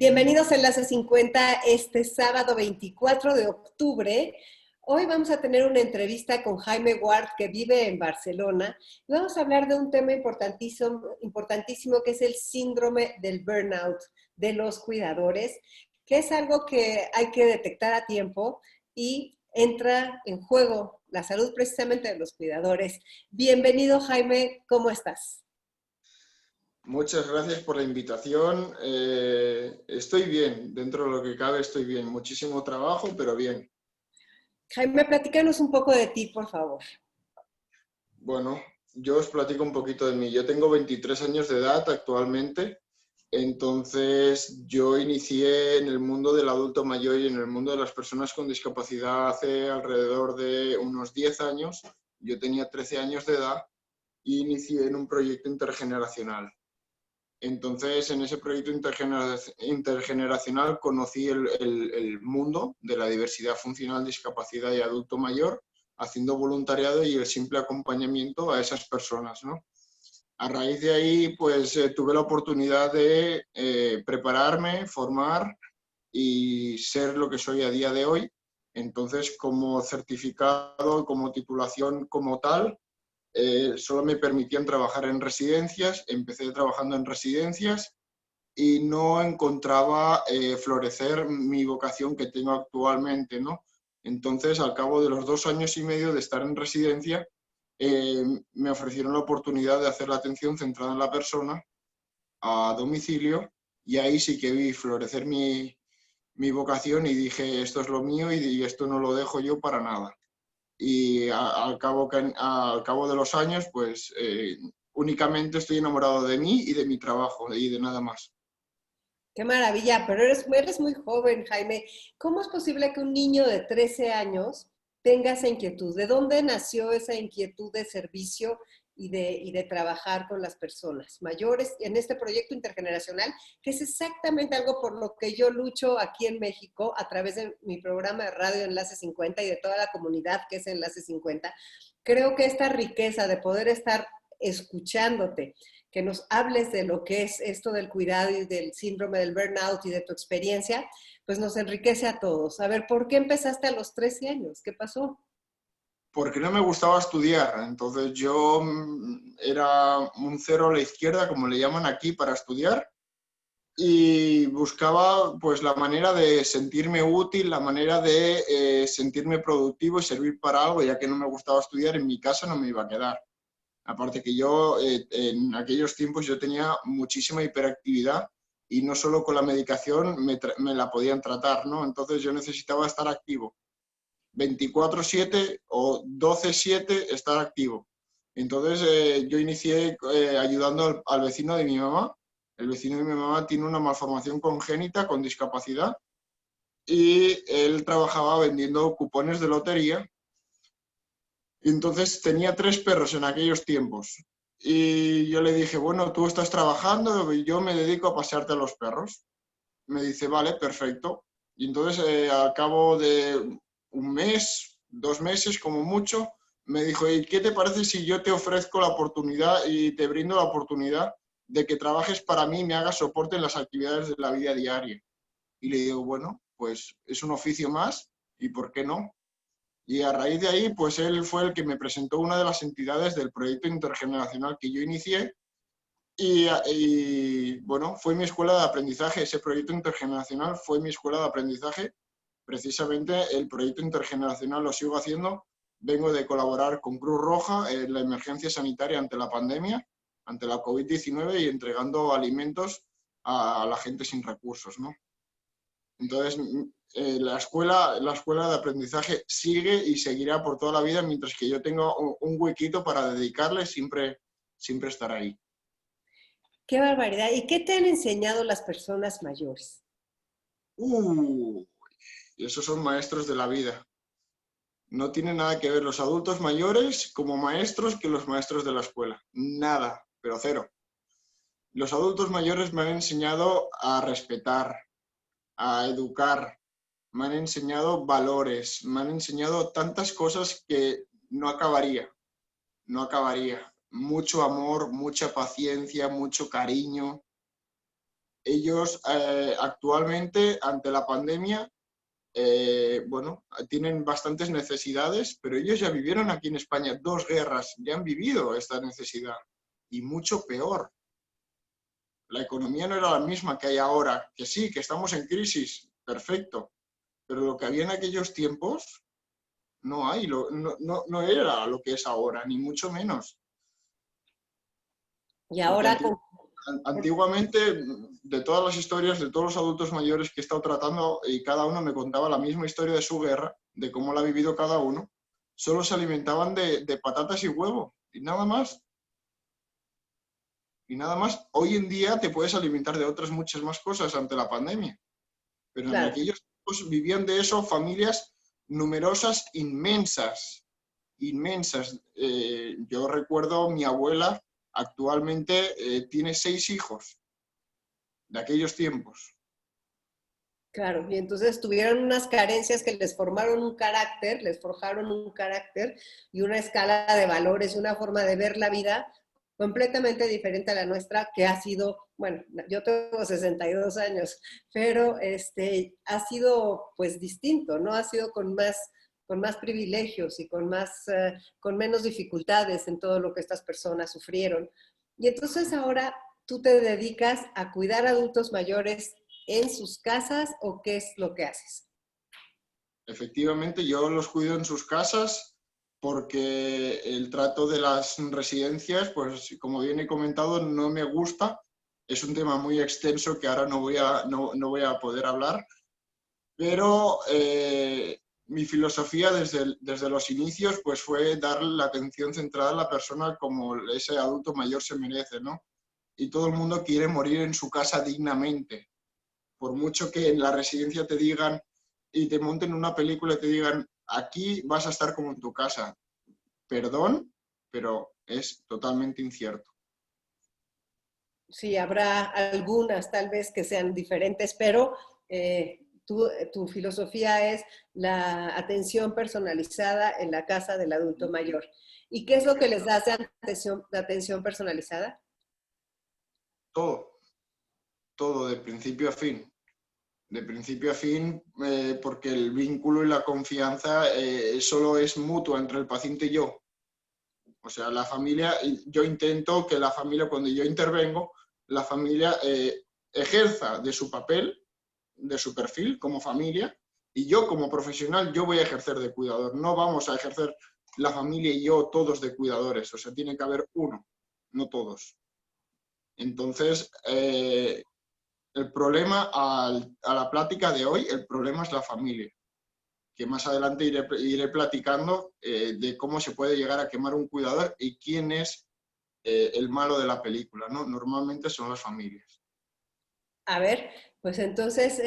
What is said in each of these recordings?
Bienvenidos a Enlace 50 este sábado 24 de octubre. Hoy vamos a tener una entrevista con Jaime Ward, que vive en Barcelona. Y vamos a hablar de un tema importantísimo que es el síndrome del burnout de los cuidadores, que es algo que hay que detectar a tiempo y entra en juego la salud precisamente de los cuidadores. Bienvenido, Jaime, ¿cómo estás? Muchas gracias por la invitación. Estoy bien, dentro de lo que cabe estoy bien. Muchísimo trabajo, pero bien. Jaime, platícanos un poco de ti, por favor. Bueno, yo os platico un poquito de mí. Yo tengo 23 años de edad actualmente, entonces yo inicié en el mundo del adulto mayor y en el mundo de las personas con discapacidad hace alrededor de unos 10 años. Yo tenía 13 años de edad y inicié en un proyecto intergeneracional. Entonces, en ese proyecto intergeneracional conocí el mundo de la diversidad funcional, discapacidad y adulto mayor, haciendo voluntariado y el simple acompañamiento a esas personas, ¿no? A raíz de ahí, pues tuve la oportunidad de prepararme, formar y ser lo que soy a día de hoy. Entonces, como certificado, como titulación como tal, solo me permitían trabajar en residencias. Empecé trabajando en residencias y no encontraba florecer mi vocación que tengo actualmente, ¿no? Entonces, al cabo de los 2 años y medio de estar en residencia, me ofrecieron la oportunidad de hacer la atención centrada en la persona a domicilio, y ahí sí que vi florecer mi vocación y dije, esto es lo mío y esto no lo dejo yo para nada. Y al cabo de los años, pues únicamente estoy enamorado de mí y de mi trabajo y de nada más. Qué maravilla, pero eres muy joven, Jaime. ¿Cómo es posible que un niño de 13 años tenga esa inquietud? ¿De dónde nació esa inquietud de servicio y de trabajar con las personas mayores en este proyecto intergeneracional, que es exactamente algo por lo que yo lucho aquí en México a través de mi programa de radio Enlace 50 y de toda la comunidad que es Enlace 50? Creo que esta riqueza de poder estar escuchándote, que nos hables de lo que es esto del cuidado y del síndrome del burnout y de tu experiencia, pues nos enriquece a todos. A ver, ¿por qué empezaste a los 13 años? ¿Qué pasó? Porque no me gustaba estudiar. Entonces yo era un cero a la izquierda, como le llaman aquí, para estudiar, y buscaba pues la manera de sentirme útil, la manera de sentirme productivo y servir para algo, ya que no me gustaba estudiar. En mi casa no me iba a quedar. Aparte que yo en aquellos tiempos yo tenía muchísima hiperactividad y no solo con la medicación me la podían tratar, ¿no? Entonces yo necesitaba estar activo. 24/7 o 12/7 estar activo. Entonces yo inicié ayudando al vecino de mi mamá. El vecino de mi mamá tiene una malformación congénita con discapacidad y él trabajaba vendiendo cupones de lotería. Entonces tenía 3 perros en aquellos tiempos. Y yo le dije, bueno, tú estás trabajando y yo me dedico a pasearte a los perros. Me dice, vale, perfecto. Y entonces al cabo de un mes, 2 meses como mucho, me dijo, ¿y qué te parece si yo te ofrezco la oportunidad y te brindo la oportunidad de que trabajes para mí y me hagas soporte en las actividades de la vida diaria? Y le digo, bueno, pues es un oficio más y ¿por qué no? Y a raíz de ahí, pues él fue el que me presentó una de las entidades del proyecto intergeneracional que yo inicié bueno, fue mi escuela de aprendizaje. Ese proyecto intergeneracional fue mi escuela de aprendizaje. Precisamente el proyecto intergeneracional lo sigo haciendo. Vengo de colaborar con Cruz Roja en la emergencia sanitaria ante la pandemia, ante la COVID-19, y entregando alimentos a la gente sin recursos, ¿no? Entonces, la escuela de aprendizaje sigue y seguirá por toda la vida mientras que yo tenga un huequito para dedicarle, siempre estar ahí. Qué barbaridad. ¿Y qué te han enseñado las personas mayores? Esos son maestros de la vida. No tiene nada que ver los adultos mayores como maestros que los maestros de la escuela. Nada, pero cero. Los adultos mayores me han enseñado a respetar, a educar, me han enseñado valores, me han enseñado tantas cosas que no acabaría. No acabaría. Mucho amor, mucha paciencia, mucho cariño. ellos actualmente, ante la pandemia, bueno, tienen bastantes necesidades, pero ellos ya vivieron aquí en España 2 guerras, ya han vivido esta necesidad, y mucho peor. La economía no era la misma que hay ahora, que sí, que estamos en crisis, perfecto, pero lo que había en aquellos tiempos no hay, no era lo que es ahora, ni mucho menos. Y Porque ahora antiguamente, de todas las historias, de todos los adultos mayores que he estado tratando, y cada uno me contaba la misma historia de su guerra, de cómo la ha vivido cada uno, solo se alimentaban de patatas y huevo, y nada más. Y nada más, hoy en día te puedes alimentar de otras muchas más cosas ante la pandemia. Pero en claro, aquellos tiempos vivían de eso familias numerosas, inmensas, inmensas. Yo recuerdo mi abuela actualmente tiene 6 hijos de aquellos tiempos. claro. Y entonces tuvieron unas carencias que les formaron un carácter, les forjaron un carácter y una escala de valores y una forma de ver la vida completamente diferente a la nuestra, que ha sido, bueno, yo tengo 62 años, pero ha sido pues distinto, ¿no? Ha sido con más privilegios y con menos dificultades en todo lo que estas personas sufrieron. Y entonces ahora tú te dedicas a cuidar a adultos mayores en sus casas o qué es lo que haces? Efectivamente, yo los cuido en sus casas porque el trato de las residencias, pues como bien he comentado, no me gusta. Es un tema muy extenso que ahora no voy a poder hablar, pero mi filosofía desde los inicios pues fue dar la atención centrada a la persona como ese adulto mayor se merece, ¿no? Y todo el mundo quiere morir en su casa dignamente. Por mucho que en la residencia te digan y te monten una película y te digan, aquí vas a estar como en tu casa. Perdón, pero es totalmente incierto. Sí, habrá algunas tal vez que sean diferentes, pero tu filosofía es la atención personalizada en la casa del adulto mayor. ¿Y qué es lo que les das de atención personalizada? Todo, todo, de principio a fin. De principio a fin, porque el vínculo y la confianza solo es mutua entre el paciente y yo. O sea, la familia, yo intento que la familia, cuando yo intervengo, la familia ejerza de su papel, de su perfil como familia, y yo como profesional, yo voy a ejercer de cuidador. No vamos a ejercer la familia y yo todos de cuidadores. O sea, tiene que haber uno, no todos. Entonces, el problema a la plática de hoy, el problema es la familia, que más adelante iré platicando de cómo se puede llegar a quemar un cuidador y quién es el malo de la película, ¿no? Normalmente son las familias. A ver, pues entonces,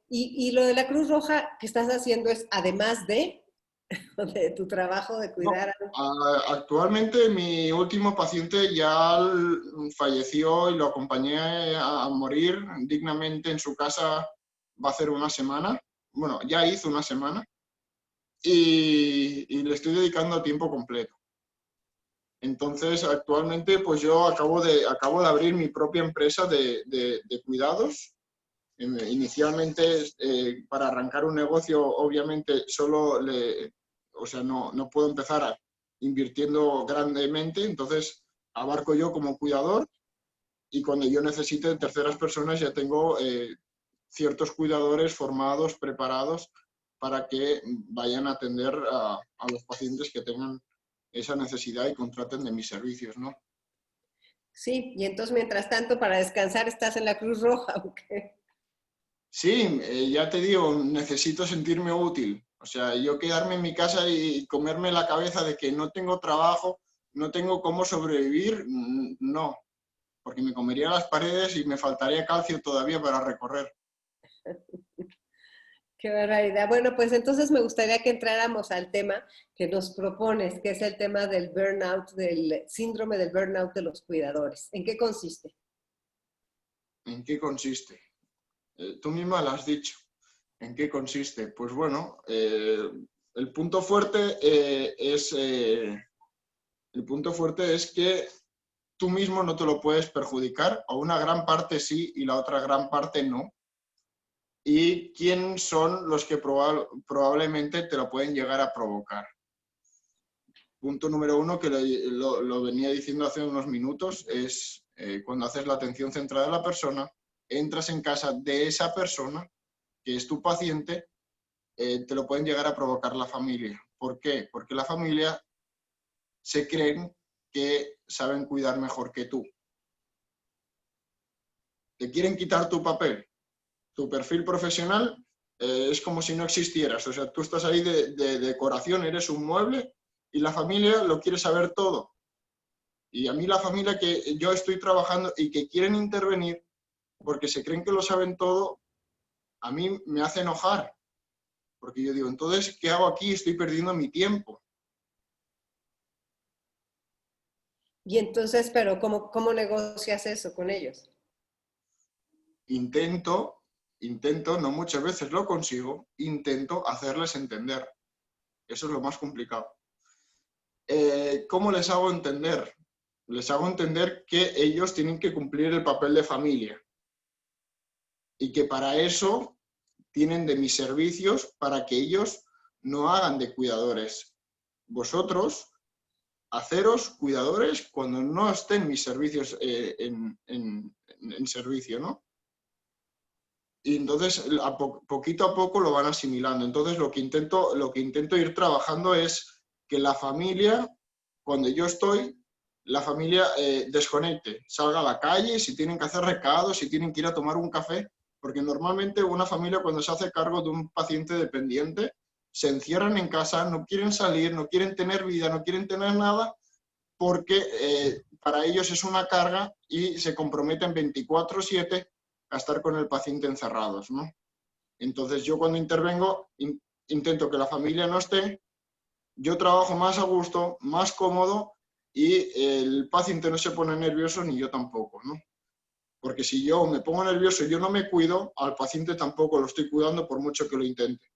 y lo de la Cruz Roja que estás haciendo es además de tu trabajo de No, cuidar a... actualmente mi último paciente ya falleció y lo acompañé a morir dignamente en su casa, va a hacer una semana, bueno, ya hizo una semana, y le estoy dedicando a tiempo completo. Entonces, actualmente, pues yo acabo de abrir mi propia empresa de cuidados. Inicialmente, para arrancar un negocio, obviamente, o sea, no puedo empezar invirtiendo grandemente, entonces abarco yo como cuidador y cuando yo necesite terceras personas ya tengo ciertos cuidadores formados, preparados para que vayan a atender a los pacientes que tengan esa necesidad y contraten de mis servicios, ¿no? Sí, y entonces mientras tanto para descansar estás en la Cruz Roja, ¿ok? Sí, ya te digo, necesito sentirme útil. O sea, yo quedarme en mi casa y comerme la cabeza de que no tengo trabajo, no tengo cómo sobrevivir, no, porque me comería las paredes y me faltaría calcio todavía para recorrer. Qué barbaridad. Bueno, pues entonces me gustaría que entráramos al tema que nos propones, que es el tema del burnout, del síndrome del burnout de los cuidadores. ¿En qué consiste? ¿En qué consiste? Tú misma lo has dicho. ¿En qué consiste? Pues bueno, el punto fuerte el punto fuerte es que tú mismo no te lo puedes perjudicar, o una gran parte sí y la otra gran parte no. Y quién son los que probablemente te lo pueden llegar a provocar. Punto número uno, que lo venía diciendo hace unos minutos, es cuando haces la atención centrada en la persona, entras en casa de esa persona, que es tu paciente, te lo pueden llegar a provocar la familia. ¿Por qué? Porque la familia se creen que saben cuidar mejor que tú. Te quieren quitar tu papel, tu perfil profesional, es como si no existieras. O sea, tú estás ahí de decoración, eres un mueble y la familia lo quiere saber todo. Y a mí la familia que yo estoy trabajando y que quieren intervenir porque se creen que lo saben todo, a mí me hace enojar. Porque yo digo, entonces, ¿qué hago aquí? Estoy perdiendo mi tiempo. Y entonces, pero ¿cómo negocias eso con ellos? Intento, no muchas veces lo consigo, intento hacerles entender. Eso es lo más complicado. ¿Cómo les hago entender? Les hago entender que ellos tienen que cumplir el papel de familia y que para eso tienen de mis servicios para que ellos no hagan de cuidadores. Vosotros, haceros cuidadores cuando no estén mis servicios en servicio, ¿no? Y entonces poquito a poco lo van asimilando. Entonces lo que intento ir trabajando es que la familia, cuando yo estoy, la familia desconecte, salga a la calle, si tienen que hacer recados, si tienen que ir a tomar un café, porque normalmente una familia cuando se hace cargo de un paciente dependiente, se encierran en casa, no quieren salir, no quieren tener vida, no quieren tener nada, porque para ellos es una carga y se comprometen 24/7 a estar con el paciente encerrados, ¿no? Entonces yo cuando intervengo intento que la familia no esté, yo trabajo más a gusto, más cómodo y el paciente no se pone nervioso ni yo tampoco, ¿no? Porque si yo me pongo nervioso y yo no me cuido, al paciente tampoco lo estoy cuidando por mucho que lo intente.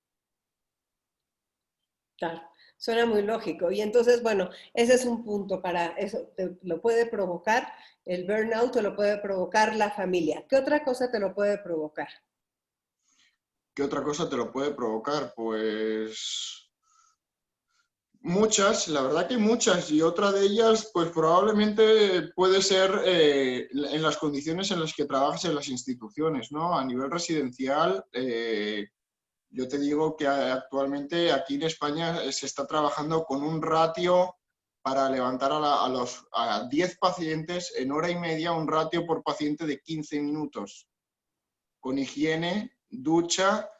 Claro, suena muy lógico. Y entonces, bueno, ese es un punto para eso. Lo puede provocar el burnout, te lo puede provocar la familia. ¿Qué otra cosa te lo puede provocar? ¿Qué otra cosa te lo puede provocar? Pues muchas, la verdad que muchas, y otra de ellas, pues probablemente puede ser en las condiciones en las que trabajas en las instituciones, ¿no? A nivel residencial, yo te digo que actualmente aquí en España se está trabajando con un ratio para levantar a 10 pacientes en hora y media, un ratio por paciente de 15 minutos, con higiene, ducha,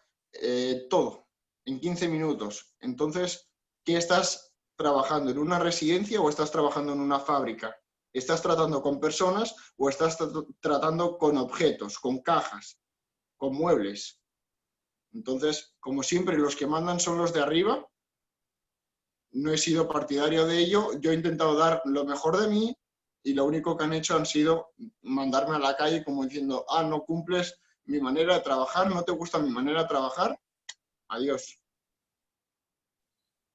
todo, en 15 minutos. Entonces, ¿qué estás trabajando? ¿En una residencia o estás trabajando en una fábrica? ¿Estás tratando con personas o estás tratando con objetos, con cajas, con muebles? Entonces, como siempre, los que mandan son los de arriba. No he sido partidario de ello. Yo he intentado dar lo mejor de mí y lo único que han hecho han sido mandarme a la calle como diciendo, no cumples mi manera de trabajar, no te gusta mi manera de trabajar, adiós.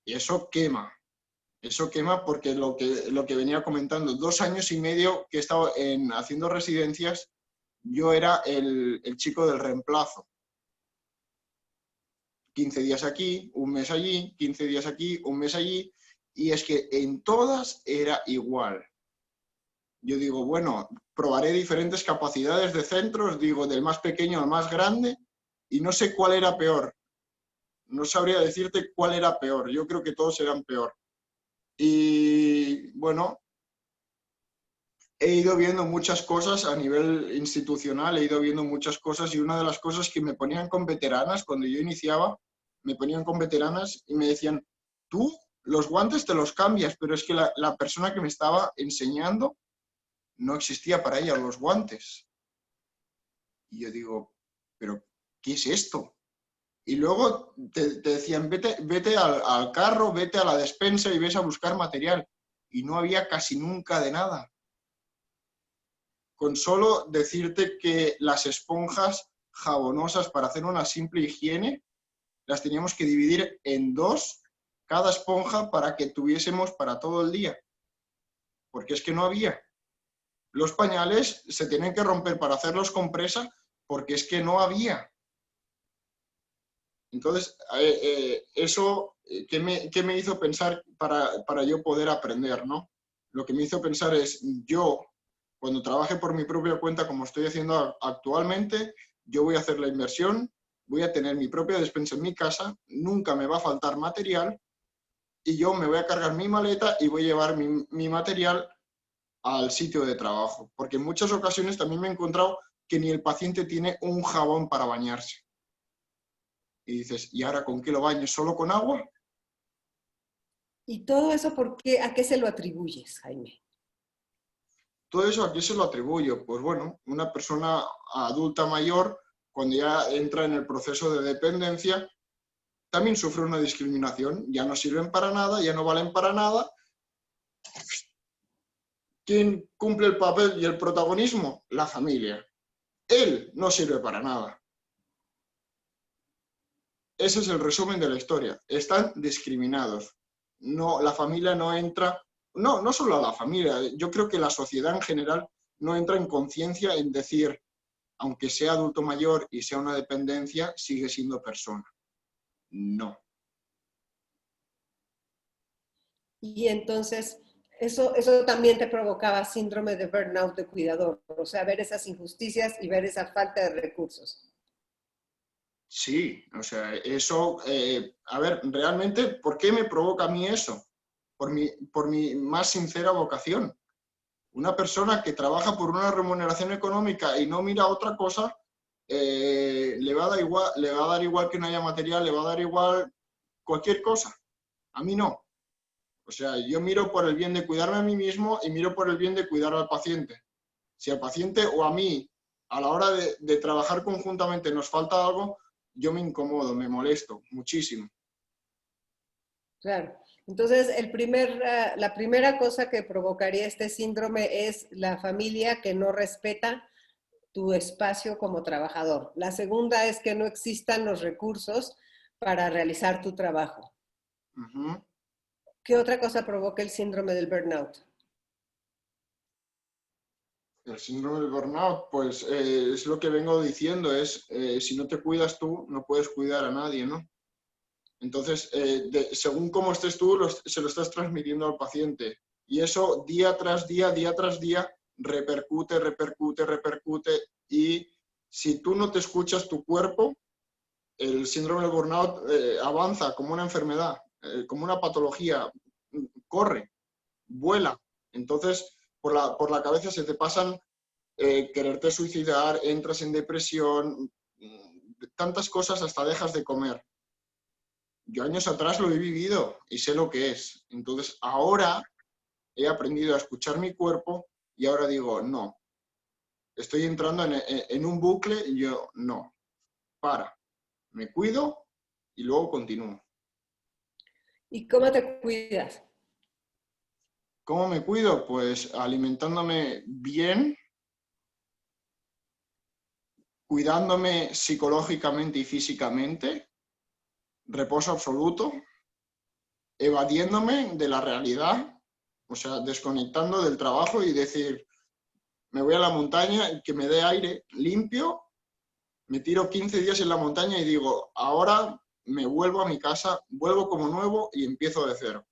Y eso quema porque lo que venía comentando, 2 años y medio que he estado haciendo residencias, yo era el chico del reemplazo. 15 días aquí, un mes allí, 15 días aquí, un mes allí, y es que en todas era igual. Yo digo, bueno, probaré diferentes capacidades de centros, digo, del más pequeño al más grande, y no sé cuál era peor. No sabría decirte cuál era peor. Yo creo que todos eran peor. Y bueno, he ido viendo muchas cosas a nivel institucional, he ido viendo muchas cosas y una de las cosas que me ponían con veteranas, cuando yo iniciaba, me ponían con veteranas y me decían, tú los guantes te los cambias, pero es que la persona que me estaba enseñando no existía para ella los guantes. Y yo digo, pero ¿qué es esto? Y luego te decían, vete al carro, vete a la despensa y ves a buscar material. Y no había casi nunca de nada. Con solo decirte que las esponjas jabonosas para hacer una simple higiene, las teníamos que dividir en 2 cada esponja para que tuviésemos para todo el día. Porque es que no había. Los pañales se tienen que romper para hacerlos compresa porque es que no había. Entonces, eso, ¿qué me hizo pensar para yo poder aprender, ¿no? Lo que me hizo pensar es, yo, cuando trabaje por mi propia cuenta, como estoy haciendo actualmente, yo voy a hacer la inversión, voy a tener mi propia despensa en mi casa, nunca me va a faltar material y yo me voy a cargar mi maleta y voy a llevar mi material al sitio de trabajo. Porque en muchas ocasiones también me he encontrado que ni el paciente tiene un jabón para bañarse. Y dices, ¿y ahora con qué lo baño? ¿Solo con agua? ¿Y todo eso por qué, a qué se lo atribuyes, Jaime? Todo eso, ¿a qué se lo atribuyo? Pues bueno, una persona adulta mayor, cuando ya entra en el proceso de dependencia, también sufre una discriminación. Ya no sirven para nada, ya no valen para nada. ¿Quién cumple el papel y el protagonismo? La familia. Él no sirve para nada. Ese es el resumen de la historia. Están discriminados. No, la familia no entra, no solo a la familia, yo creo que la sociedad en general no entra en conciencia en decir, aunque sea adulto mayor y sea una dependencia, sigue siendo persona. No. Y entonces, eso también te provocaba síndrome de burnout de cuidador, o sea, ver esas injusticias y ver esa falta de recursos. Sí, o sea, eso, a ver, realmente, ¿por qué me provoca a mí eso? Por mi más sincera vocación. Una persona que trabaja por una remuneración económica y no mira otra cosa, le va a dar igual que no haya material, le va a dar igual cualquier cosa. A mí no. O sea, yo miro por el bien de cuidarme a mí mismo y miro por el bien de cuidar al paciente. Si al paciente o a mí, a la hora de trabajar conjuntamente, nos falta algo, yo me incomodo, me molesto muchísimo. Claro. Entonces, la primera cosa que provocaría este síndrome es la familia que no respeta tu espacio como trabajador. La segunda es que no existan los recursos para realizar tu trabajo. Uh-huh. ¿Qué otra cosa provoca el síndrome del burnout? El síndrome del burnout, pues es lo que vengo diciendo, es si no te cuidas tú, no puedes cuidar a nadie, ¿no? Entonces, según cómo estés tú, se lo estás transmitiendo al paciente. Y eso día tras día, repercute, repercute, repercute. Y si tú no te escuchas tu cuerpo, el síndrome del burnout avanza como una enfermedad, como una patología, corre, vuela. Entonces, por la cabeza se te pasan quererte suicidar, entras en depresión, tantas cosas hasta dejas de comer. Yo años atrás lo he vivido y sé lo que es. Entonces, ahora he aprendido a escuchar mi cuerpo y ahora digo, no, estoy entrando en un bucle y yo, no, me cuido y luego continúo. ¿Y cómo te cuidas? ¿Cómo me cuido? Pues alimentándome bien, cuidándome psicológicamente y físicamente, reposo absoluto, evadiéndome de la realidad, o sea, desconectando del trabajo y decir, me voy a la montaña y que me dé aire limpio, me tiro 15 días en la montaña y digo, ahora me vuelvo a mi casa, vuelvo como nuevo y empiezo de cero.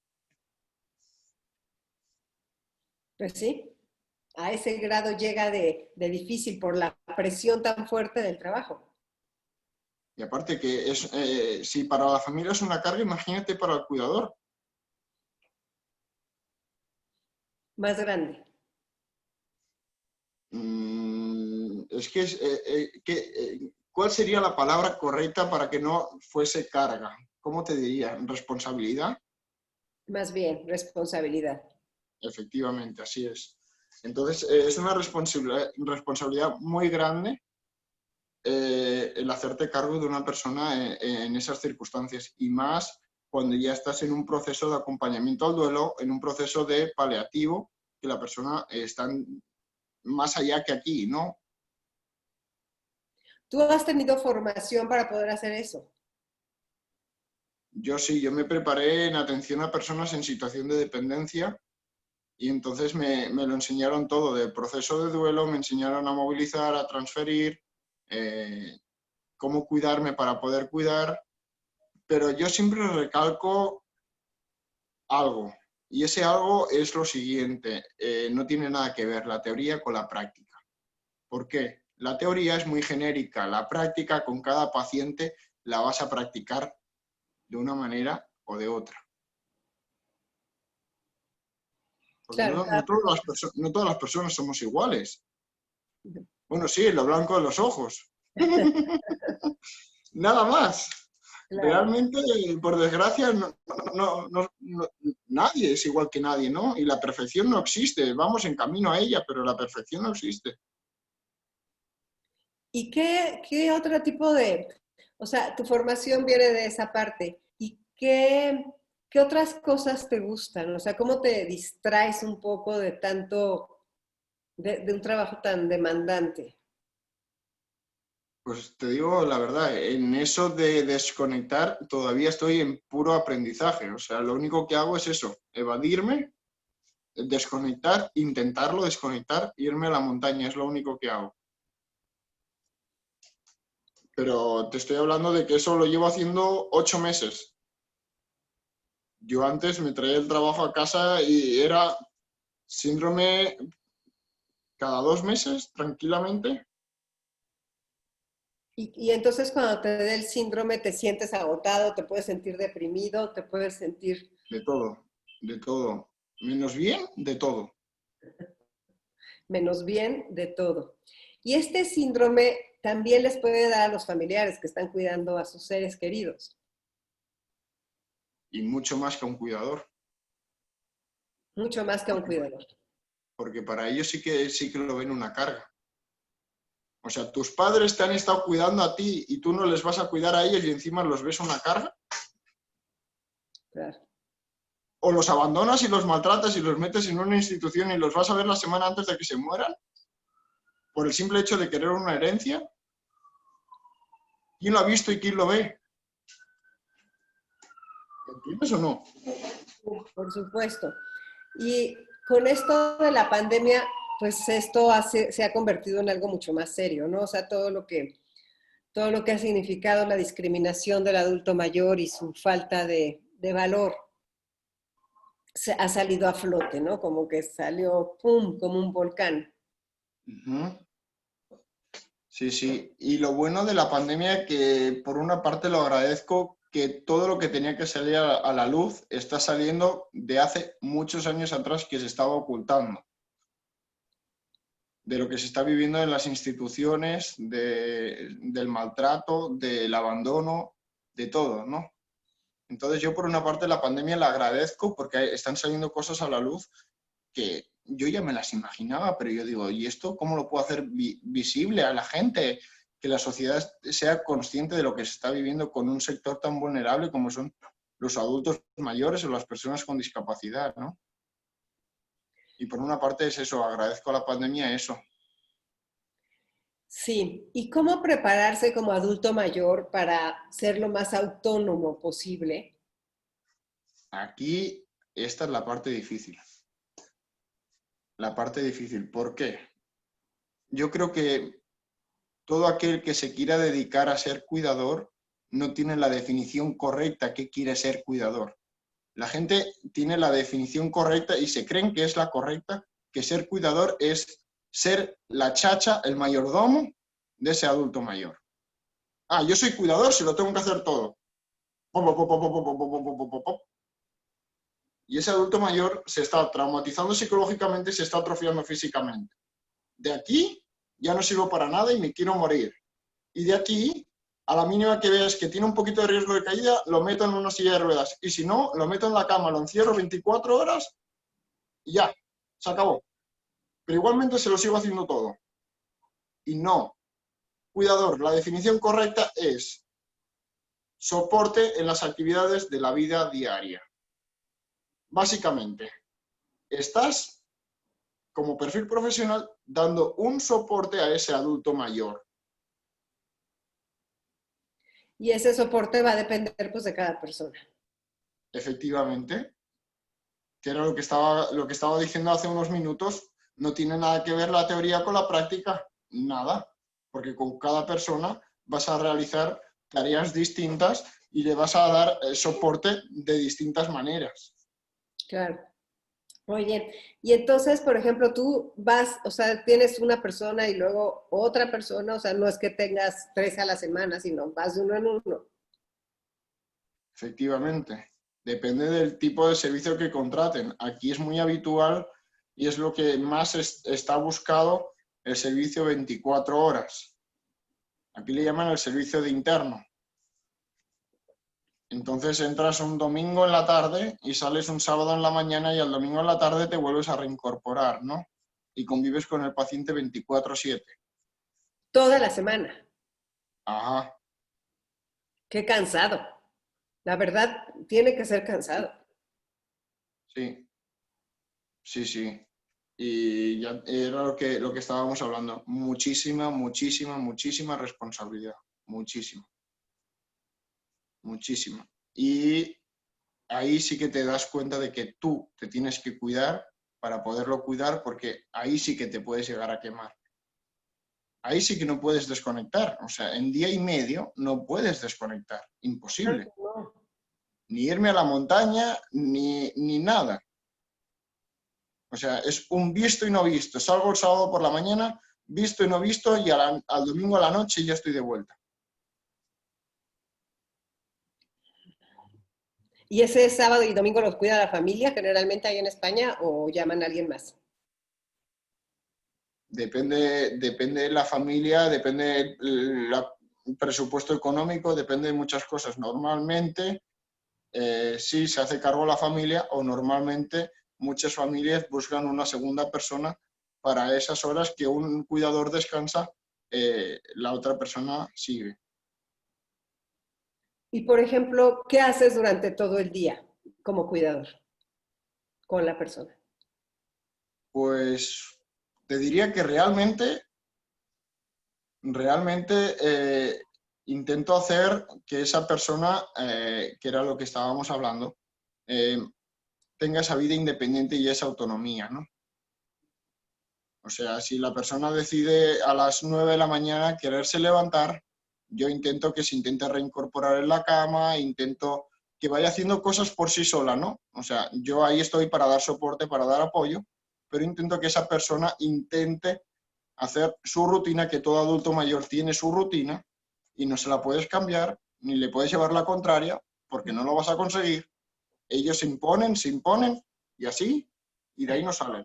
Pues sí, a ese grado llega de difícil por la presión tan fuerte del trabajo. Y aparte que es, si para la familia es una carga, imagínate para el cuidador. Más grande. Es que, ¿cuál sería la palabra correcta para que no fuese carga? ¿Cómo te diría? ¿Responsabilidad? Más bien, responsabilidad. Efectivamente, así es. Entonces, es una responsabilidad muy grande el hacerte cargo de una persona en esas circunstancias y más cuando ya estás en un proceso de acompañamiento al duelo, en un proceso de paliativo, que la persona está más allá que aquí, ¿no? ¿Tú has tenido formación para poder hacer eso? Yo sí, yo me preparé en atención a personas en situación de dependencia Y entonces me lo enseñaron todo, del proceso de duelo, me enseñaron a movilizar, a transferir, cómo cuidarme para poder cuidar, pero yo siempre recalco algo, y ese algo es lo siguiente, no tiene nada que ver la teoría con la práctica. ¿Por qué? La teoría es muy genérica, la práctica con cada paciente la vas a practicar de una manera o de otra. Porque Claro, no todas las personas somos iguales. Bueno, sí, lo blanco de los ojos. Nada más. claro. Realmente, por desgracia, nadie es igual que nadie, ¿no? Y la perfección no existe. Vamos en camino a ella, pero la perfección no existe. ¿Y qué otro tipo de, o sea, tu formación viene de esa parte? ¿Y qué otras cosas te gustan? O sea, ¿cómo te distraes un poco de tanto, de un trabajo tan demandante? Pues te digo la verdad, en eso de desconectar todavía estoy en puro aprendizaje. O sea, lo único que hago es eso, evadirme, desconectar, intentarlo desconectar, irme a la montaña, es lo único que hago. Pero te estoy hablando de que eso lo llevo haciendo 8 meses. Yo antes me traía el trabajo a casa y era síndrome cada 2 meses, tranquilamente. Y entonces cuando te dé el síndrome te sientes agotado, te puedes sentir deprimido, te puedes sentir De todo, de todo. Menos bien, de todo. menos bien de todo. Y este síndrome también les puede dar a los familiares que están cuidando a sus seres queridos, Y mucho más que un cuidador. mucho más que a un cuidador. Porque para ellos sí que lo ven una carga. O sea, tus padres te han estado cuidando a ti y tú no les vas a cuidar a ellos y encima los ves una carga. Claro. O los abandonas y los maltratas y los metes en una institución y los vas a ver la semana antes de que se mueran por el simple hecho de querer una herencia. ¿Quién lo ha visto y quién lo ve? ¿Entiendes o no? Por supuesto. Y con esto de la pandemia, pues esto se ha convertido en algo mucho más serio, ¿no? O sea, todo lo que ha significado la discriminación del adulto mayor y su falta de valor ha salido a flote, ¿no? Como que salió, ¡pum!, como un volcán. Uh-huh. Sí, sí. Y lo bueno de la pandemia es que por una parte lo agradezco que todo lo que tenía que salir a la luz está saliendo de hace muchos años atrás que se estaba ocultando. De lo que se está viviendo en las instituciones, del maltrato, del abandono, de todo, ¿no? Entonces yo por una parte la pandemia la agradezco porque están saliendo cosas a la luz que yo ya me las imaginaba, pero yo digo, ¿y esto cómo lo puedo hacer visible a la gente? Que la sociedad sea consciente de lo que se está viviendo con un sector tan vulnerable como son los adultos mayores o las personas con discapacidad, ¿no? Y por una parte es eso, agradezco a la pandemia eso. Sí, ¿y cómo prepararse como adulto mayor para ser lo más autónomo posible? Aquí esta es la parte difícil. La parte difícil, ¿por qué? Yo creo que todo aquel que se quiera dedicar a ser cuidador no tiene la definición correcta que quiere ser cuidador. La gente tiene la definición correcta y se creen que es la correcta, que ser cuidador es ser la chacha, el mayordomo de ese adulto mayor. Ah, yo soy cuidador, si lo tengo que hacer todo. Y ese adulto mayor se está traumatizando psicológicamente y se está atrofiando físicamente. De aquí ya no sirvo para nada y me quiero morir. Y de aquí, a la mínima que veas que tiene un poquito de riesgo de caída, lo meto en una silla de ruedas. Y si no, lo meto en la cama, lo encierro 24 horas y ya, se acabó. Pero igualmente se lo sigo haciendo todo. Y no, cuidador, la definición correcta es soporte en las actividades de la vida diaria. Básicamente, estás como perfil profesional dando un soporte a ese adulto mayor. Y ese soporte va a depender pues de cada persona. Efectivamente, que era lo que estaba diciendo hace unos minutos, no tiene nada que ver la teoría con la práctica, nada, porque con cada persona vas a realizar tareas distintas y le vas a dar soporte de distintas maneras. Claro. Oye, y entonces, por ejemplo, tú vas, o sea, tienes una persona y luego otra persona, o sea, no es que tengas 3 a la semana, sino vas de uno en uno. Efectivamente, depende del tipo de servicio que contraten. Aquí es muy habitual y es lo que más está buscado, el servicio 24 horas. Aquí le llaman el servicio de interno. Entonces entras un domingo en la tarde y sales un sábado en la mañana y al domingo en la tarde te vuelves a reincorporar, ¿no? Y convives con el paciente 24/7. Toda la semana. Ajá, Qué cansado. La verdad, tiene que ser cansado. sí, sí, sí. Y ya era lo que estábamos hablando. Muchísima, muchísima, muchísima responsabilidad. Muchísima, muchísima. Y ahí sí que te das cuenta de que tú te tienes que cuidar para poderlo cuidar, porque ahí sí que te puedes llegar a quemar. Ahí sí que no puedes desconectar. O sea, en día y medio no puedes desconectar. Ay, Imposible. no. Ni irme a la montaña, ni nada. O sea, es un visto y no visto. Salgo el sábado por la mañana, visto y no visto, y al domingo a la noche ya estoy de vuelta. ¿Y ese sábado y domingo los cuida la familia generalmente ahí en España o llaman a alguien más? Depende de la familia, depende el presupuesto económico, depende de muchas cosas. Normalmente, sí se hace cargo la familia, o normalmente muchas familias buscan una segunda persona para esas horas que un cuidador descansa, la otra persona sigue. Y por ejemplo, ¿qué haces durante todo el día como cuidador con la persona? Pues te diría que realmente intento hacer que esa persona, que era lo que estábamos hablando, eh, tenga esa vida independiente y esa autonomía, ¿no? O sea, si la persona decide a las 9 de la mañana quererse levantar, yo intento que se intente reincorporar en la cama, intento que vaya haciendo cosas por sí sola, ¿no? O sea, yo ahí estoy para dar soporte, para dar apoyo, pero intento que esa persona intente hacer su rutina, que todo adulto mayor tiene su rutina y no se la puedes cambiar, ni le puedes llevar la contraria, porque no lo vas a conseguir. Ellos se imponen y así, y de ahí no salen.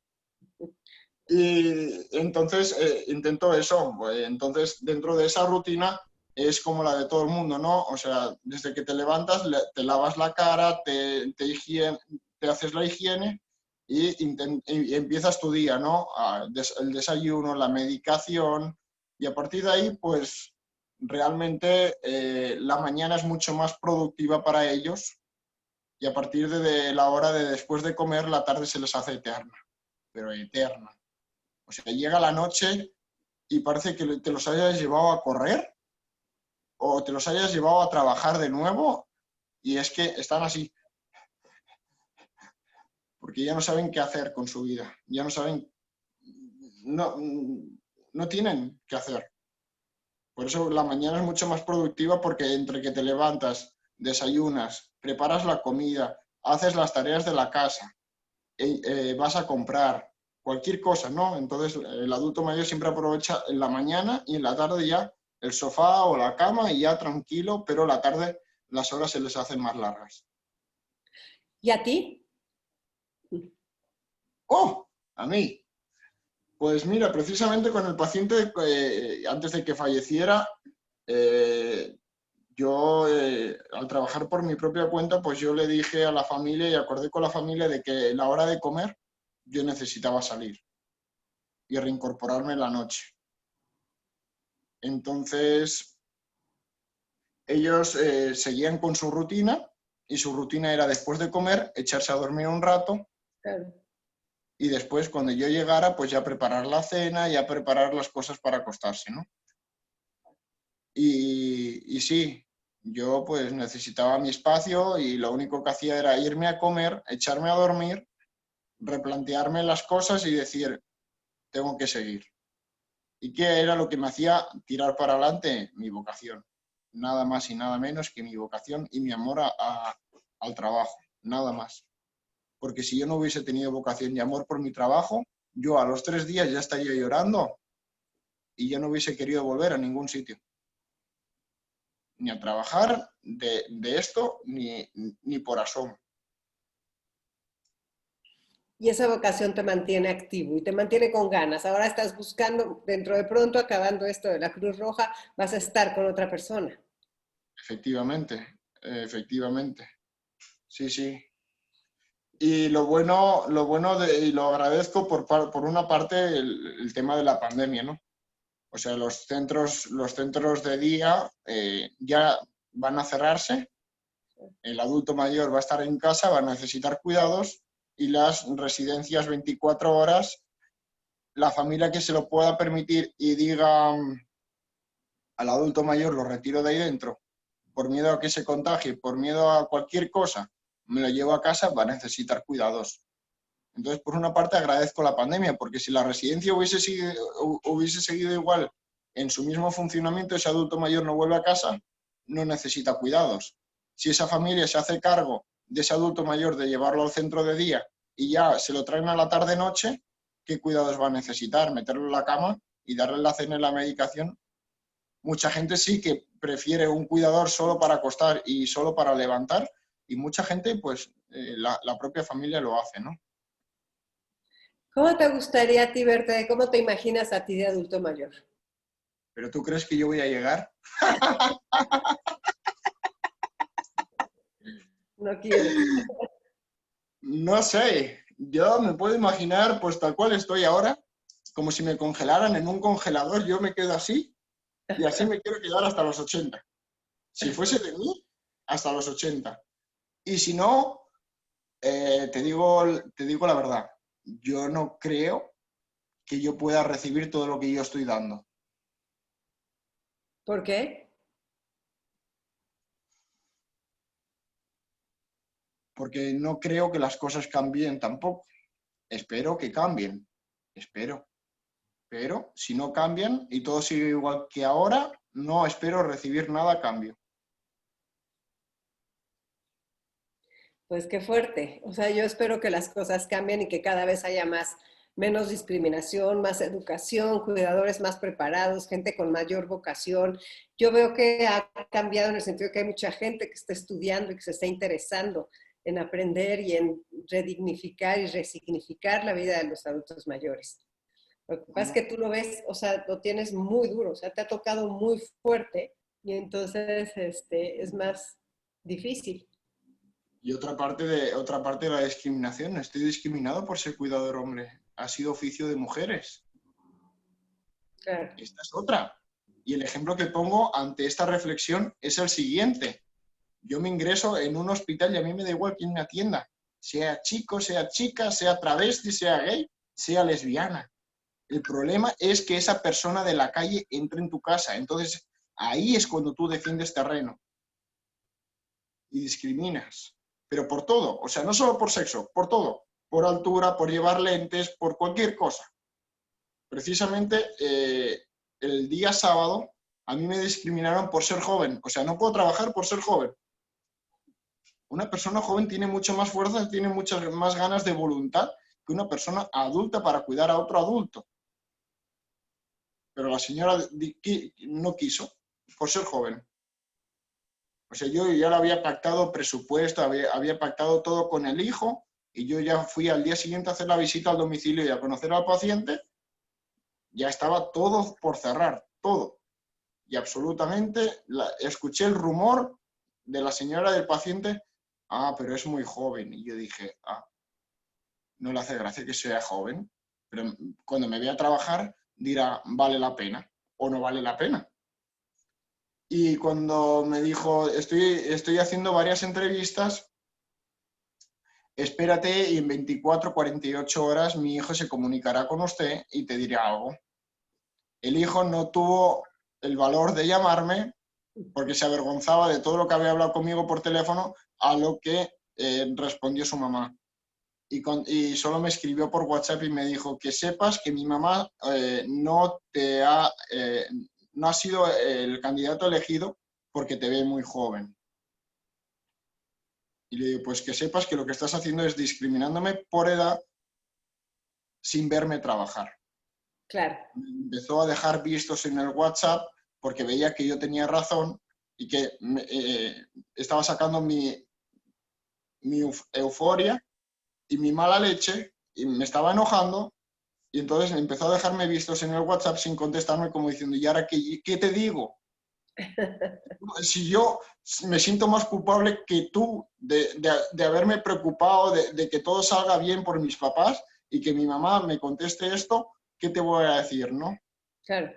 Y entonces intento eso. Entonces, dentro de esa rutina es como la de todo el mundo, ¿no? O sea, desde que te levantas, te lavas la cara, te haces la higiene y empiezas tu día, ¿no? El desayuno, la medicación, y a partir de ahí, pues realmente la mañana es mucho más productiva para ellos, y a partir de la hora de después de comer, la tarde se les hace eterna, pero eterna. O sea, llega la noche y parece que te los hayas llevado a correr o te los hayas llevado a trabajar de nuevo, y es que están así, porque ya no saben qué hacer con su vida, ya no saben, no, no tienen qué hacer. Por eso la mañana es mucho más productiva, porque entre que te levantas, desayunas, preparas la comida, haces las tareas de la casa, vas a comprar, cualquier cosa, ¿no? Entonces el adulto mayor siempre aprovecha en la mañana y en la tarde ya el sofá o la cama y ya tranquilo, pero la tarde las horas se les hacen más largas. ¿Y a ti? ¡Oh! A mí. Pues mira, precisamente con el paciente, antes de que falleciera, eh, yo, al trabajar por mi propia cuenta, pues yo le dije a la familia y acordé con la familia de que la hora de comer yo necesitaba salir y reincorporarme en la noche. Entonces, ellos seguían con su rutina, y su rutina era, después de comer, echarse a dormir un rato, Claro. y después, cuando yo llegara, pues ya preparar la cena, ya preparar las cosas para acostarse, ¿no? Y sí, yo pues necesitaba mi espacio y lo único que hacía era irme a comer, echarme a dormir replantearme las cosas y decir, tengo que seguir. ¿Y qué era lo que me hacía tirar para adelante? Mi vocación. Nada más y nada menos que mi vocación y mi amor al trabajo. Nada más. Porque si yo no hubiese tenido vocación y amor por mi trabajo, yo a los 3 días ya estaría llorando y ya no hubiese querido volver a ningún sitio. Ni a trabajar de esto, ni por asomo. Y esa vocación te mantiene activo y te mantiene con ganas. Ahora estás buscando, dentro de pronto, acabando esto de la Cruz Roja, vas a estar con otra persona. Efectivamente, efectivamente. Sí, sí. Y lo bueno y lo agradezco por una parte el tema de la pandemia, ¿no? O sea, los centros de día ya van a cerrarse, el adulto mayor va a estar en casa, va a necesitar cuidados y las residencias 24 horas, la familia que se lo pueda permitir y diga al adulto mayor lo retiro de ahí dentro, por miedo a que se contagie, por miedo a cualquier cosa, me lo llevo a casa, va a necesitar cuidados. Entonces, por una parte, agradezco la pandemia, porque si la residencia hubiese seguido igual en su mismo funcionamiento, ese adulto mayor no vuelve a casa, no necesita cuidados. Si esa familia se hace cargo de ese adulto mayor de llevarlo al centro de día y ya se lo traen a la tarde-noche, ¿qué cuidados va a necesitar? Meterlo en la cama y darle la cena y la medicación. Mucha gente sí que prefiere un cuidador solo para acostar y solo para levantar, y mucha gente, pues, la propia familia lo hace, ¿no? ¿Cómo te gustaría a ti verte? ¿Cómo te imaginas a ti de adulto mayor? ¿Pero tú crees que yo voy a llegar? No quieres. No sé, yo me puedo imaginar pues tal cual estoy ahora, como si me congelaran en un congelador, yo me quedo así y así me quiero quedar hasta los 80. Si fuese de mí, hasta los 80. Y si no, te digo la verdad, yo no creo que yo pueda recibir todo lo que yo estoy dando. ¿Por qué? Porque no creo que las cosas cambien tampoco. Espero que cambien, espero. Pero si no cambian y todo sigue igual que ahora, no espero recibir nada a cambio. Pues qué fuerte. O sea, yo espero que las cosas cambien y que cada vez haya menos discriminación, más educación, cuidadores más preparados, gente con mayor vocación. Yo veo que ha cambiado en el sentido de que hay mucha gente que está estudiando y que se está interesando en aprender y en redignificar y resignificar la vida de los adultos mayores. Lo que pasa es que tú lo ves, o sea, lo tienes muy duro, o sea, te ha tocado muy fuerte y entonces es más difícil. Y otra parte de la discriminación, estoy discriminado por ser cuidador hombre. Ha sido oficio de mujeres. Claro. Esta es otra. Y el ejemplo que pongo ante esta reflexión es el siguiente. Yo me ingreso en un hospital y a mí me da igual quién me atienda. Sea chico, sea chica, sea travesti, sea gay, sea lesbiana. El problema es que esa persona de la calle entre en tu casa. Entonces, ahí es cuando tú defiendes terreno y discriminas. Pero por todo, o sea, no solo por sexo, por todo. Por altura, por llevar lentes, por cualquier cosa. Precisamente el día sábado a mí me discriminaron por ser joven. O sea, no puedo trabajar por ser joven. Una persona joven tiene mucha más fuerza, tiene muchas más ganas de voluntad que una persona adulta para cuidar a otro adulto. Pero la señora no quiso por ser joven. O sea, yo ya lo había pactado presupuesto, había pactado todo con el hijo y yo ya fui al día siguiente a hacer la visita al domicilio y a conocer al paciente. Ya estaba todo por cerrar, todo. Y absolutamente escuché el rumor de la señora del paciente, pero es muy joven. Y yo dije, no le hace gracia que sea joven, pero cuando me vea trabajar dirá, vale la pena o no vale la pena. Y cuando me dijo, estoy haciendo varias entrevistas, espérate y en 24, 48 horas mi hijo se comunicará con usted y te dirá algo. El hijo no tuvo el valor de llamarme porque se avergonzaba de todo lo que había hablado conmigo por teléfono, a lo que respondió su mamá. y solo me escribió por WhatsApp y me dijo que sepas que mi mamá no ha sido el candidato elegido porque te ve muy joven. Y le digo, pues que sepas que lo que estás haciendo es discriminándome por edad sin verme trabajar. Claro. Empezó a dejar vistos en el WhatsApp porque veía que yo tenía razón y que estaba sacando mi euforia y mi mala leche y me estaba enojando y entonces empezó a dejarme vistos en el WhatsApp sin contestarme como diciendo, ¿y ahora qué te digo? Si yo me siento más culpable que tú de haberme preocupado de que todo salga bien por mis papás y que mi mamá me conteste esto, ¿qué te voy a decir, no? Claro,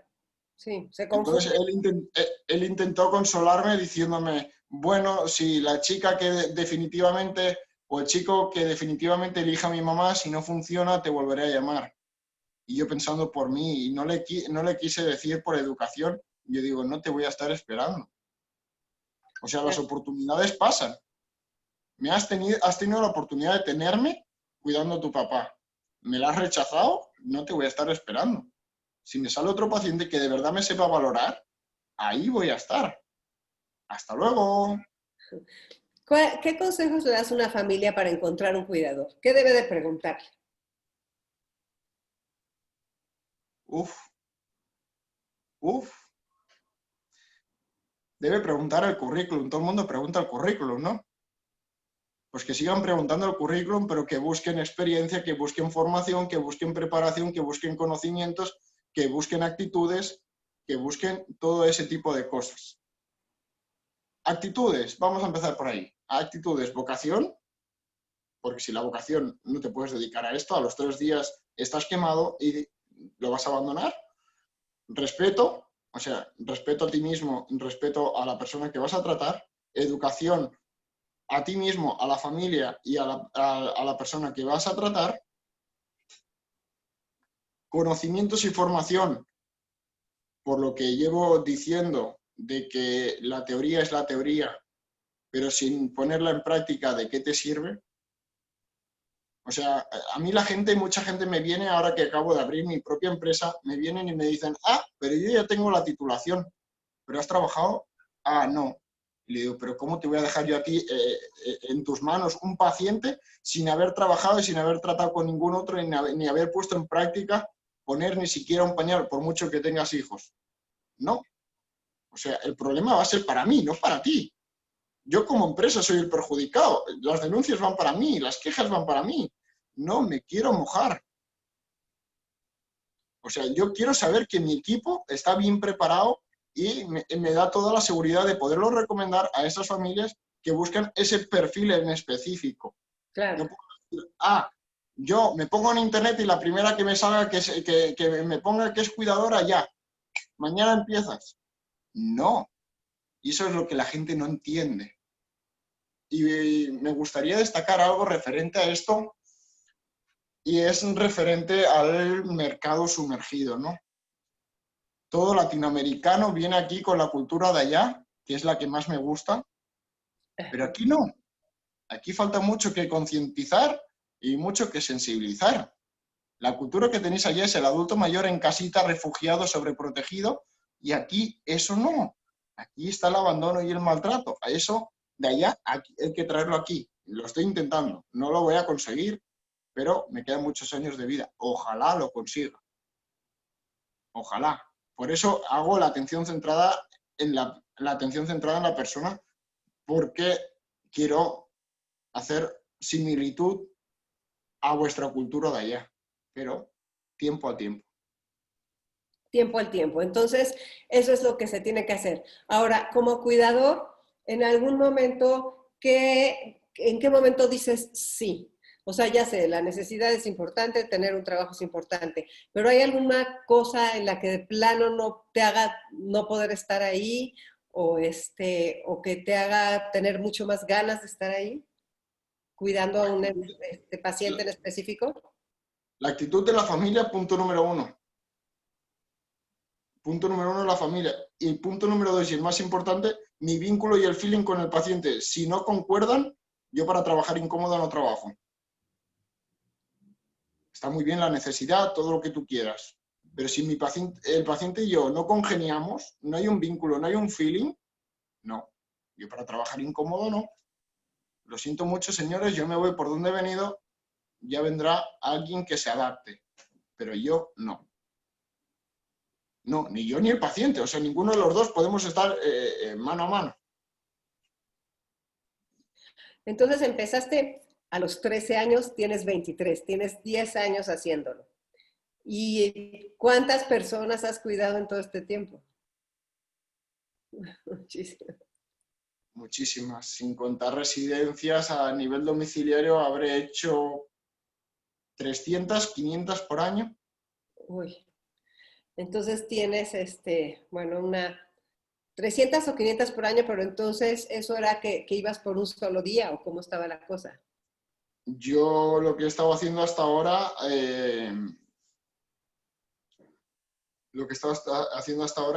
sí, se Entonces confunde. él intentó consolarme diciéndome, bueno, si la chica que definitivamente, o el chico que definitivamente elija a mi mamá, si no funciona, te volveré a llamar. Y yo pensando por mí, y no le quise decir por educación, yo digo, no te voy a estar esperando. O sea, las oportunidades pasan. Has tenido la oportunidad de tenerme cuidando a tu papá. ¿Me la has rechazado? No te voy a estar esperando. Si me sale otro paciente que de verdad me sepa valorar, ahí voy a estar. Hasta luego. ¿Qué consejos le das a una familia para encontrar un cuidador? ¿Qué debe de preguntarle? Uf, uf. Debe preguntar el currículum. Todo el mundo pregunta el currículum, ¿no? Pues que sigan preguntando el currículum, pero que busquen experiencia, que busquen formación, que busquen preparación, que busquen conocimientos, que busquen actitudes, que busquen todo ese tipo de cosas. Actitudes, vamos a empezar por ahí. Actitudes, vocación, porque si la vocación no te puedes dedicar a esto, a los 3 días estás quemado y lo vas a abandonar. Respeto, o sea, respeto a ti mismo, respeto a la persona que vas a tratar. Educación, a ti mismo, a la familia y a la persona que vas a tratar. Conocimientos y formación, por lo que llevo diciendo de que la teoría es la teoría, pero sin ponerla en práctica, ¿de qué te sirve? O sea, a mí mucha gente me viene, ahora que acabo de abrir mi propia empresa, me vienen y me dicen, pero yo ya tengo la titulación, ¿pero has trabajado? No. Y le digo, pero ¿cómo te voy a dejar yo aquí en tus manos un paciente sin haber trabajado y sin haber tratado con ningún otro, ni haber puesto en práctica poner ni siquiera un pañal, por mucho que tengas hijos? No. O sea, el problema va a ser para mí, no para ti. Yo como empresa soy el perjudicado. Las denuncias van para mí, las quejas van para mí. No me quiero mojar. O sea, yo quiero saber que mi equipo está bien preparado y me da toda la seguridad de poderlo recomendar a esas familias que buscan ese perfil en específico. Claro. No puedo decir, yo me pongo en internet y la primera que me salga que me ponga que es cuidadora, ya. Mañana empiezas. No. Y eso es lo que la gente no entiende. Y me gustaría destacar algo referente a esto, y es referente al mercado sumergido, ¿no? Todo latinoamericano viene aquí con la cultura de allá, que es la que más me gusta, pero aquí no. Aquí falta mucho que concientizar y mucho que sensibilizar. La cultura que tenéis allá es el adulto mayor en casita, refugiado, sobreprotegido, y aquí eso no. Aquí está el abandono y el maltrato. A eso de allá hay que traerlo aquí. Lo estoy intentando. No lo voy a conseguir, pero me quedan muchos años de vida. Ojalá lo consiga. Ojalá. Por eso hago la atención centrada en la atención centrada en la persona, porque quiero hacer similitud a vuestra cultura de allá, pero tiempo a tiempo. Tiempo al tiempo. Entonces, eso es lo que se tiene que hacer. Ahora, como cuidador, en algún momento, ¿en qué momento dices sí? O sea, ya sé, la necesidad es importante, tener un trabajo es importante, pero ¿hay alguna cosa en la que de plano no te haga no poder estar ahí o que te haga tener mucho más ganas de estar ahí, cuidando a un paciente en específico? La actitud de la familia, punto número 1. Punto número 1, la familia. Y punto número 2, y el más importante, mi vínculo y el feeling con el paciente. Si no concuerdan, yo para trabajar incómodo no trabajo. está muy bien la necesidad, todo lo que tú quieras. Pero si el paciente y yo no congeniamos, no hay un vínculo, no hay un feeling, no. Yo para trabajar incómodo no. Lo siento mucho, señores, yo me voy por donde he venido, ya vendrá alguien que se adapte, pero yo no. No, ni yo ni el paciente, o sea, ninguno de los dos podemos estar mano a mano. Entonces empezaste a los 13 años, tienes 23, tienes 10 años haciéndolo. ¿Y cuántas personas has cuidado en todo este tiempo? Muchísimas. Muchísimas, sin contar residencias a nivel domiciliario, habré hecho 300, 500 por año. Uy. Entonces tienes, bueno, 300 o 500 por año, pero entonces eso era que ibas por un solo día o cómo estaba la cosa. Yo lo que he estado haciendo hasta ahora,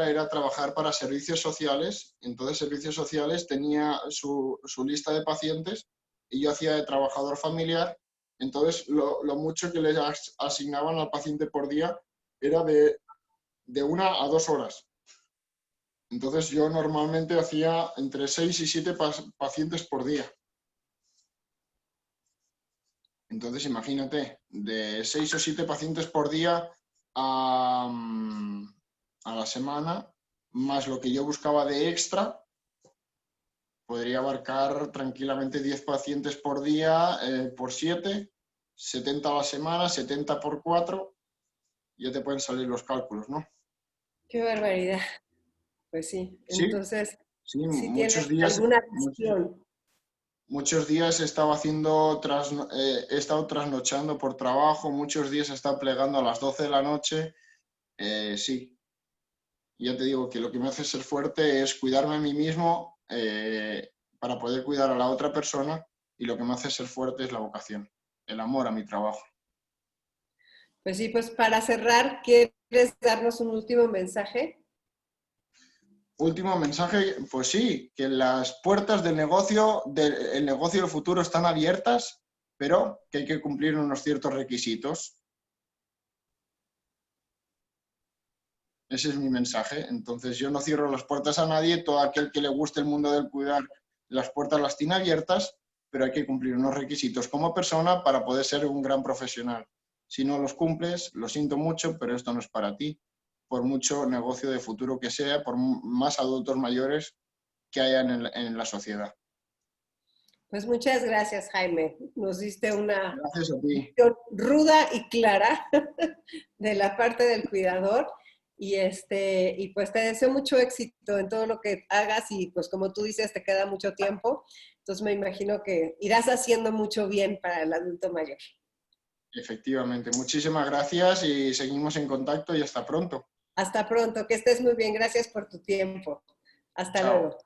era trabajar para servicios sociales. Entonces, servicios sociales tenía su lista de pacientes y yo hacía de trabajador familiar. Entonces, lo mucho que les asignaban al paciente por día era de 1 a 2 horas. Entonces, yo normalmente hacía entre 6 y 7 pacientes por día. Entonces, imagínate, de 6 o 7 pacientes por día a la semana, más lo que yo buscaba de extra, podría abarcar tranquilamente 10 pacientes por día por 7, 70 a la semana, 70 por 4, ya te pueden salir los cálculos, ¿no? Qué barbaridad. Pues sí, Sí, entonces sí, sí tienes alguna visión. muchos días he estado he estado trasnochando por trabajo, muchos días he estado plegando a las 12 de la noche, sí. Ya te digo que lo que me hace ser fuerte es cuidarme a mí mismo para poder cuidar a la otra persona, y lo que me hace ser fuerte es la vocación, el amor a mi trabajo. Pues sí, pues para cerrar, ¿quieres darnos un último mensaje? Último mensaje, pues sí, que las puertas del negocio del futuro están abiertas, pero que hay que cumplir unos ciertos requisitos. Ese es mi mensaje. Entonces yo no cierro las puertas a nadie, todo aquel que le guste el mundo del cuidar, las puertas las tiene abiertas, pero hay que cumplir unos requisitos como persona para poder ser un gran profesional. Si no los cumples, lo siento mucho, pero esto no es para ti, por mucho negocio de futuro que sea, por más adultos mayores que hayan en la sociedad. Pues muchas gracias, Jaime. Nos diste una Gracias a ti. visión ruda y clara de la parte del cuidador. Y pues te deseo mucho éxito en todo lo que hagas y pues como tú dices, te queda mucho tiempo. Entonces me imagino que irás haciendo mucho bien para el adulto mayor. Efectivamente. Muchísimas gracias y seguimos en contacto y hasta pronto. Hasta pronto, que estés muy bien. Gracias por tu tiempo. Hasta Chao. luego.